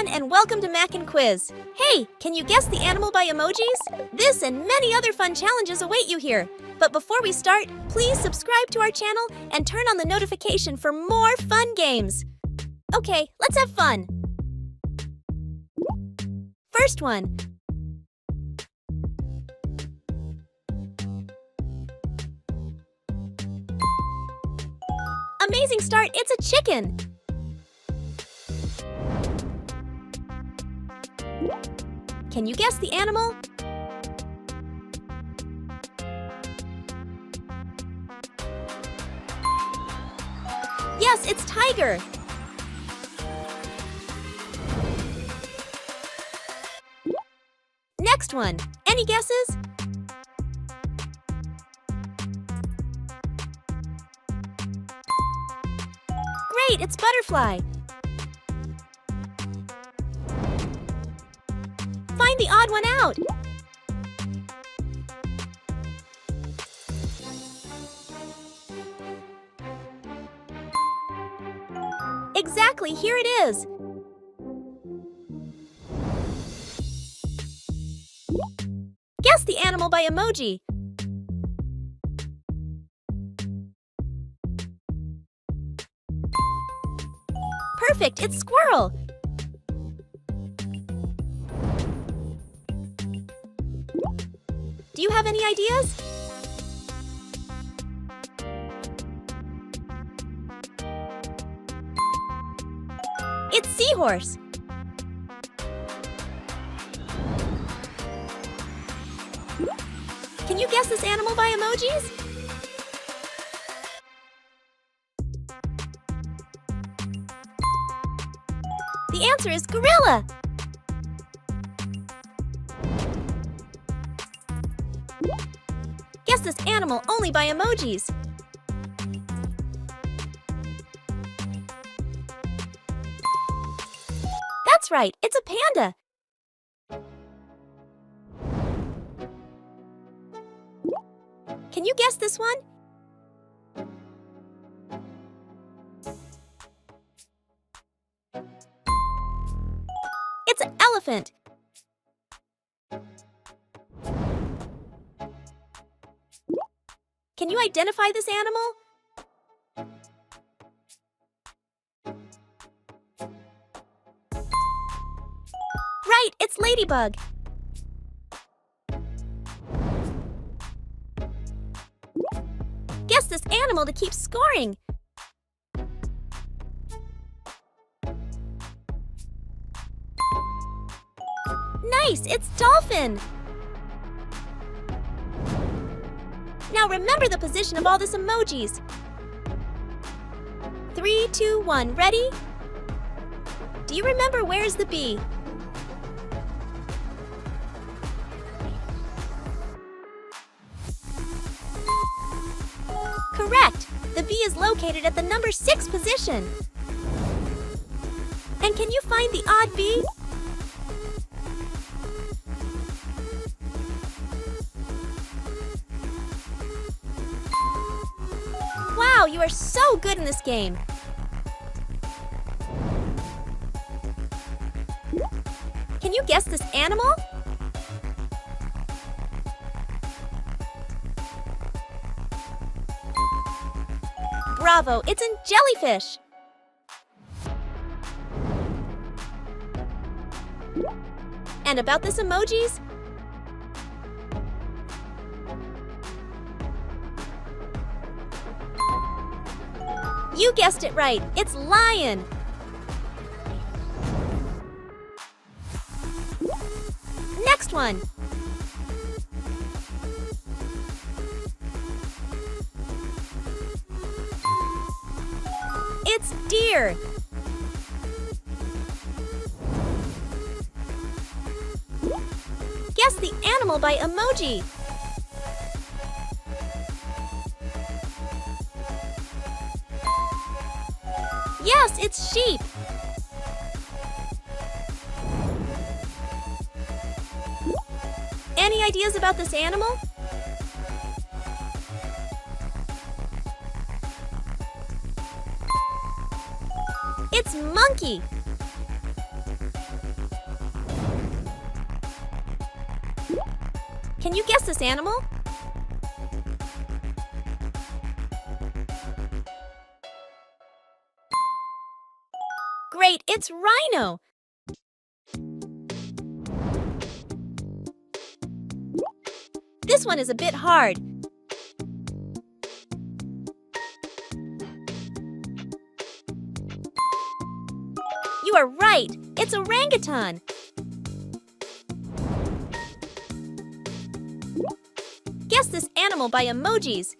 everyone, and welcome to Mac and Quiz. Hey, can you guess the animal by emojis? This and many other fun challenges await you here. But before we start, please subscribe to our channel and turn on the notification for more fun games. Okay, let's have fun. First one. Amazing start, it's a chicken. Can you guess the animal? Yes, it's tiger. Next one. Any guesses? Great, it's butterfly. Find the odd one out. Exactly, here it is. Guess the animal by emoji. Perfect, it's squirrel. Do you have any ideas? It's seahorse. Can you guess this animal by emojis? The answer is gorilla. Guess this animal only by emojis. That's right, it's a panda. Can you guess this one? It's an elephant. Can you identify this animal? Right, it's ladybug. Guess this animal to keep scoring. Nice, it's dolphin. Now remember the position of all these emojis. 3, 2, 1, ready? Do you remember where is the bee? Correct! The bee is located at the number 6 position. And can you find the odd bee? Wow, you are so good in this game! Can you guess this animal? Bravo, it's a jellyfish! And about this emojis? You guessed it right, it's lion! Next one! It's deer! Guess the animal by emoji! Yes, it's sheep! Any ideas about this animal? It's monkey! Can you guess this animal? Great, it's rhino. This one is a bit hard. You are right, it's orangutan. Guess this animal by emojis.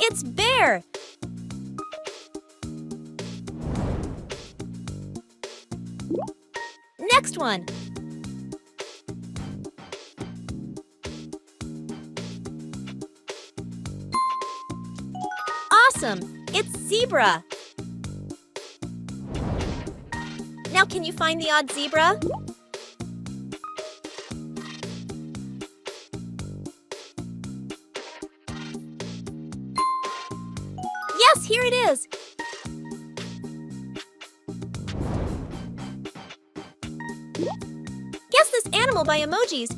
It's bear. Next one. Awesome! It's zebra. Now can you find the odd zebra? Yes, here it is. Guess this animal by emojis.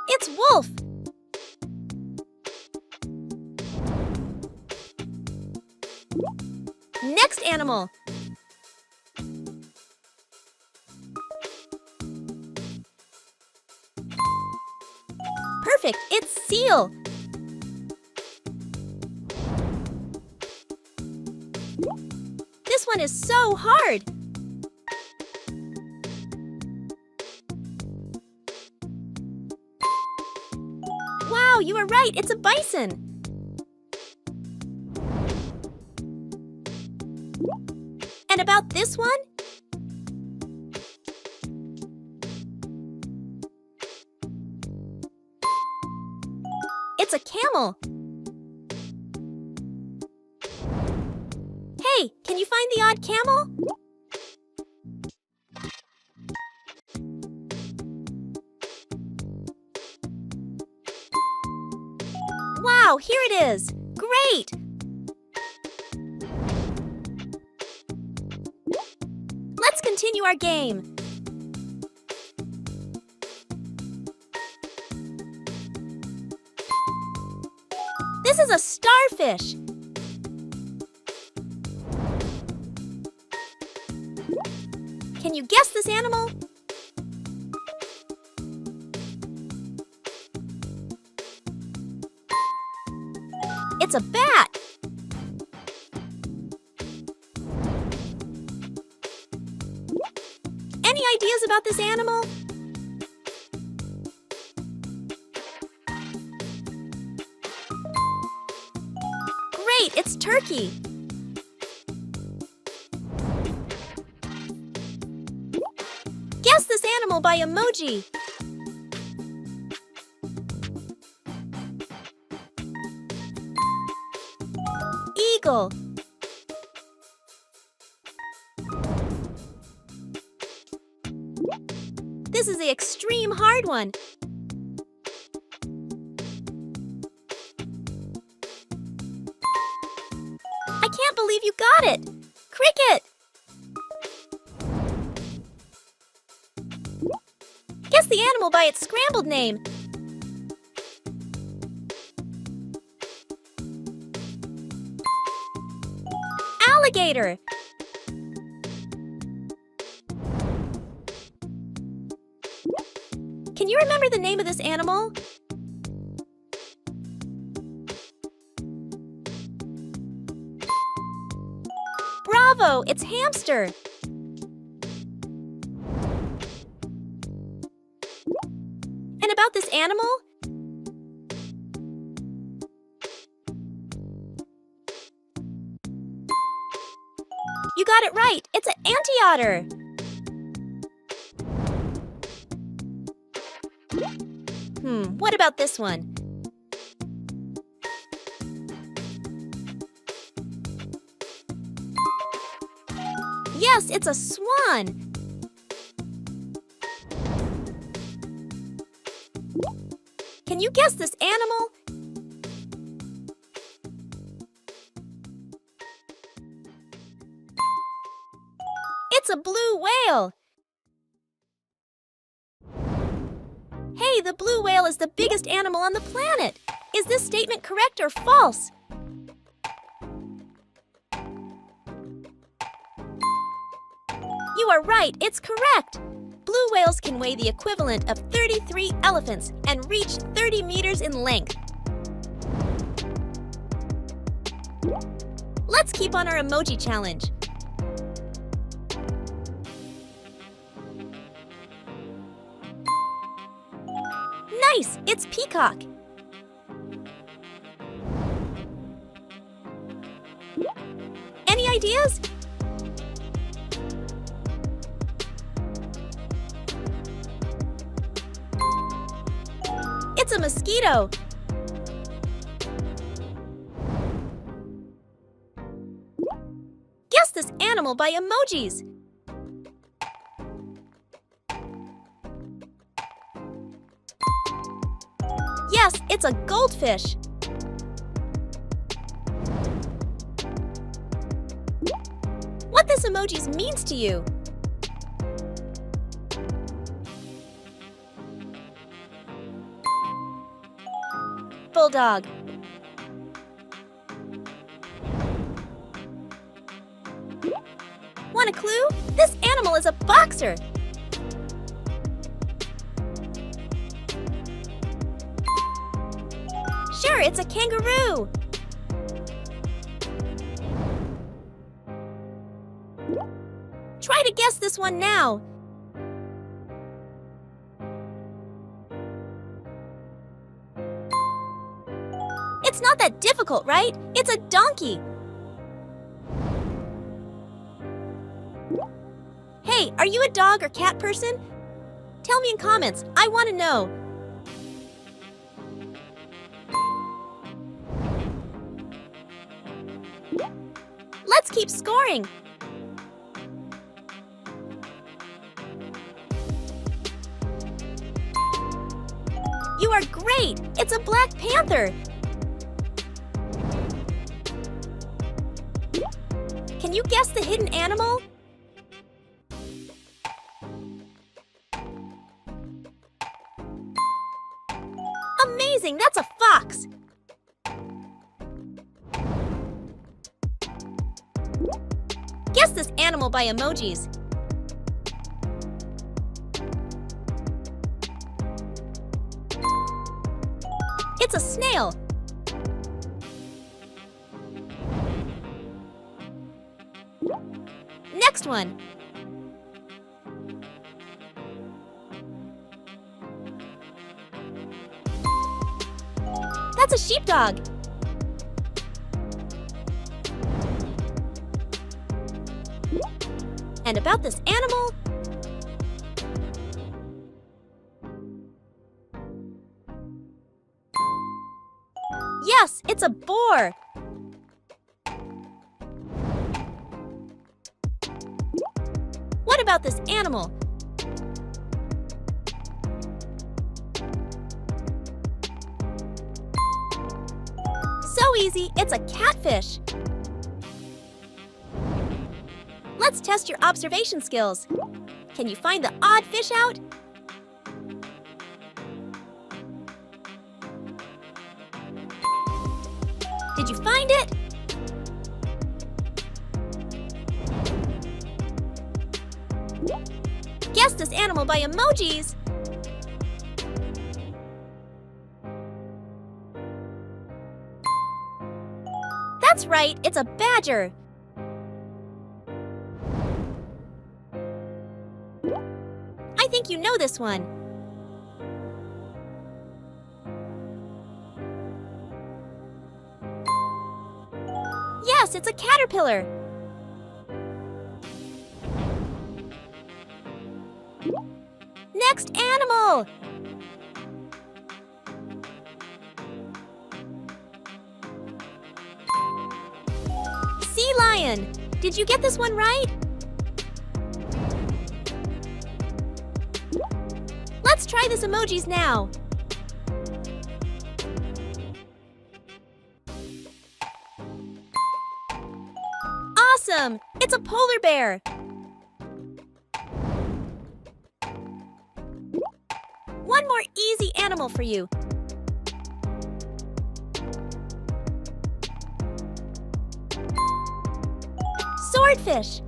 It's wolf. Next animal. Perfect, it's seal. This one is so hard. Wow, you are right, it's a bison. And about this one? It's a camel. Hey, can you find the odd camel? Wow, here it is. Great! Let's continue our game. This is a starfish. Can you guess this animal? It's a bat. Any ideas about this animal? Great, it's turkey. Guess this animal by emoji. Eagle. This is the extreme hard one. I can't believe you got it! Cricket! Guess the animal by its scrambled name. Alligator. Can you remember the name of this animal? Bravo! It's hamster. And about this animal? You got it right! It's an antiotter! What about this one? Yes, it's a swan! Can you guess this animal? whale! Hey, the blue whale is the biggest animal on the planet! Is this statement correct or false? You are right, it's correct! Blue whales can weigh the equivalent of 33 elephants and reach 30 meters in length. Let's keep on our emoji challenge. Nice! It's peacock. Any ideas? It's a mosquito. Guess this animal by emojis. Yes, it's a goldfish. What this emojis means to you? Bulldog. Want a clue? This animal is a boxer. Sure, it's a kangaroo. Try to guess this one now. It's not that difficult, right? It's a donkey. Hey, are you a dog or cat person? Tell me in comments. I want to know. Let's keep scoring. You are great! It's a black panther. Can you guess the hidden animal? Amazing! That's a fox! Guess this animal by emojis. It's a snail. Next one. That's a sheepdog. And about this animal, yes, it's a boar. What about this animal? So easy, it's a catfish. Let's test your observation skills. Can you find the odd fish out? Did you find it? Guess this animal by emojis. That's right, it's a badger. I think you know this one. Yes, it's a caterpillar. Next animal. Sea lion. Did you get this one right? Let's try this emojis now. Awesome! It's a polar bear. easy animal for you. Swordfish.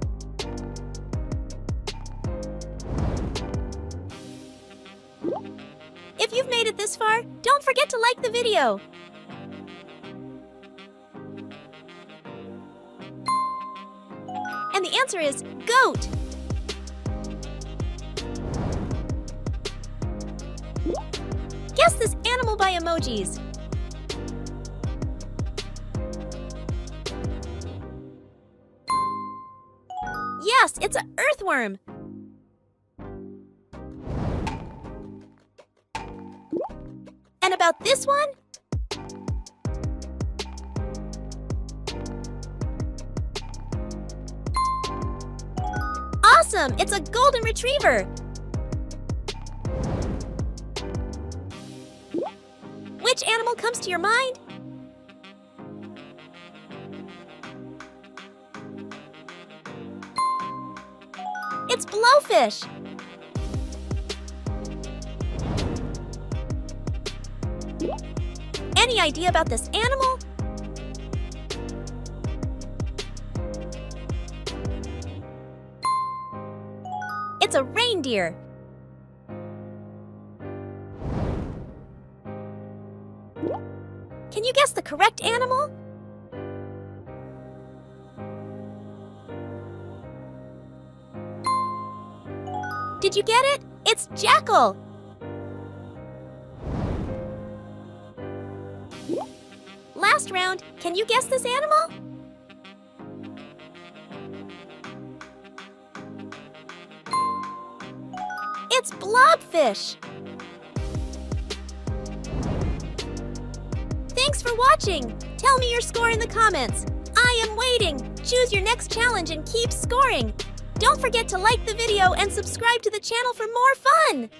If you've made it this far, don't forget to like the video. And the answer is goat. Guess this animal by emojis. Yes, it's an earthworm. And about this one? Awesome! It's a golden retriever. Which animal comes to your mind? It's blowfish. Any idea about this animal? It's a reindeer. Can you guess the correct animal? Did you get it? It's jackal. Last round, can you guess this animal? It's blobfish. Thanks for watching. Tell me your score in the comments. I am waiting. Choose your next challenge and keep scoring. Don't forget to like the video and subscribe to the channel for more fun.